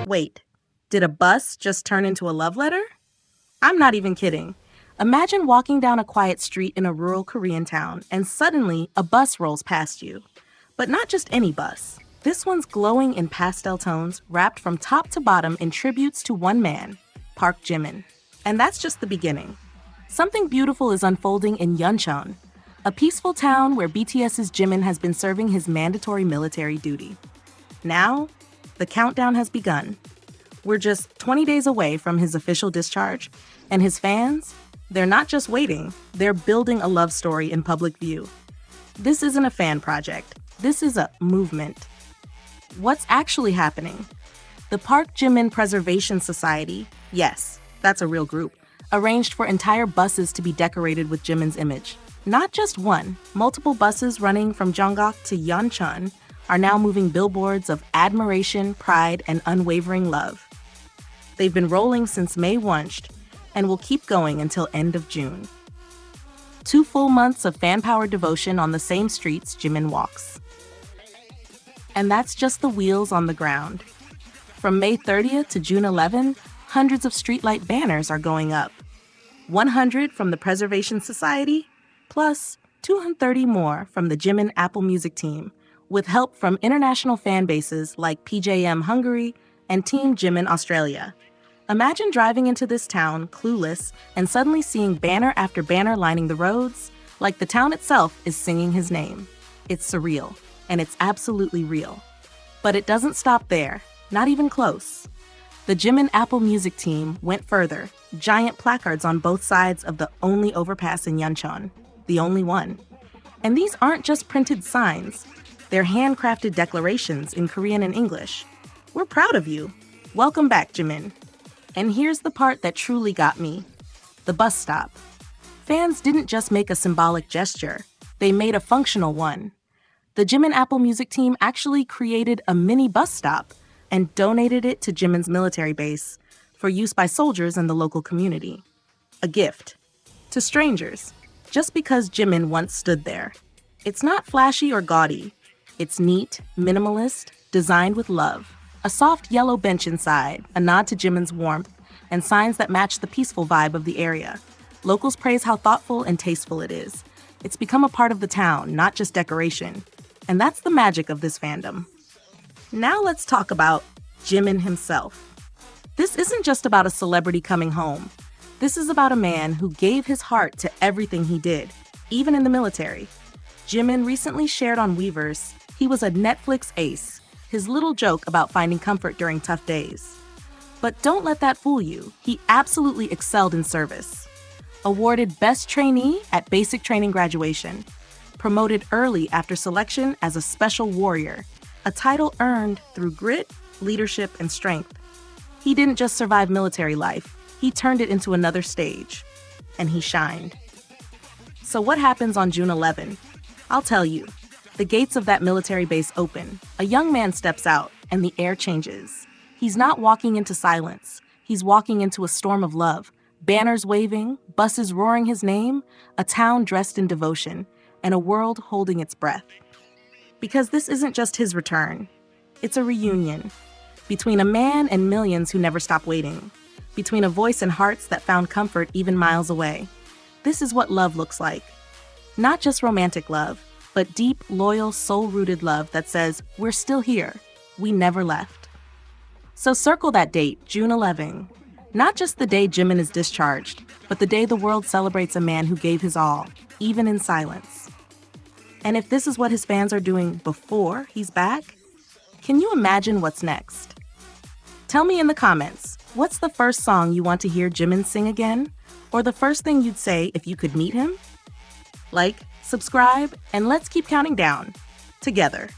Wait, did a bus just turn into a love letter? I'm not even kidding. Imagine walking down a quiet street in a rural Korean town and suddenly a bus rolls past you. But not just any bus. This one's glowing in pastel tones, wrapped from top to bottom in tributes to one man, Park Jimin. And that's just the beginning. Something beautiful is unfolding in Yeoncheon, a peaceful town where BTS's Jimin has been serving his mandatory military duty. Now, the countdown has begun. We're just 20 days away from his official discharge, and his fans, they're not just waiting, they're building a love story in public view. This isn't a fan project. This is a movement. What's actually happening? The Park Jimin Preservation Society, yes, that's a real group, arranged for entire buses to be decorated with Jimin's image. Not just one, multiple buses running from Jongak to Yeoncheon are now moving billboards of admiration, pride, and unwavering love. They've been rolling since May 1st and will keep going until end of June. 2 full months of fan-powered devotion on the same streets Jimin walks. And that's just the wheels on the ground. From May 30th to June 11, hundreds of streetlight banners are going up. 100 from the Preservation Society, plus 230 more from the Jimin Apple Music team, with help from international fan bases like PJM Hungary and Team Jimin Australia. Imagine driving into this town, clueless, and suddenly seeing banner after banner lining the roads, like the town itself is singing his name. It's surreal, and it's absolutely real. But it doesn't stop there, not even close. The Jimin Apple Music team went further, giant placards on both sides of the only overpass in Yeoncheon, the only one. And these aren't just printed signs, they're handcrafted declarations in Korean and English. We're proud of you. Welcome back, Jimin. And here's the part that truly got me. The bus stop. Fans didn't just make a symbolic gesture, they made a functional one. The Jimin Apple Music team actually created a mini bus stop and donated it to Jimin's military base for use by soldiers in the local community. A gift. To strangers, just because Jimin once stood there. It's not flashy or gaudy. It's neat, minimalist, designed with love. A soft yellow bench inside, a nod to Jimin's warmth, and signs that match the peaceful vibe of the area. Locals praise how thoughtful and tasteful it is. It's become a part of the town, not just decoration. And that's the magic of this fandom. Now let's talk about Jimin himself. This isn't just about a celebrity coming home. This is about a man who gave his heart to everything he did, even in the military. Jimin recently shared on Weverse he was a Netflix ace, his little joke about finding comfort during tough days. But don't let that fool you. He absolutely excelled in service. Awarded Best Trainee at Basic Training Graduation. Promoted early after selection as a Special Warrior, a title earned through grit, leadership, and strength. He didn't just survive military life, he turned it into another stage. And he shined. So what happens on June 11? I'll tell you. The gates of that military base open. A young man steps out, and the air changes. He's not walking into silence. He's walking into a storm of love. Banners waving, buses roaring his name, a town dressed in devotion, and a world holding its breath. Because this isn't just his return. It's a reunion. Between a man and millions who never stop waiting. Between a voice and hearts that found comfort even miles away. This is what love looks like. Not just romantic love, but deep, loyal, soul-rooted love that says, we're still here. We never left. So circle that date, June 11. Not just the day Jimin is discharged, but the day the world celebrates a man who gave his all, even in silence. And if this is what his fans are doing before he's back, can you imagine what's next? Tell me in the comments, what's the first song you want to hear Jimin sing again? Or the first thing you'd say if you could meet him? Like, subscribe, and let's keep counting down together.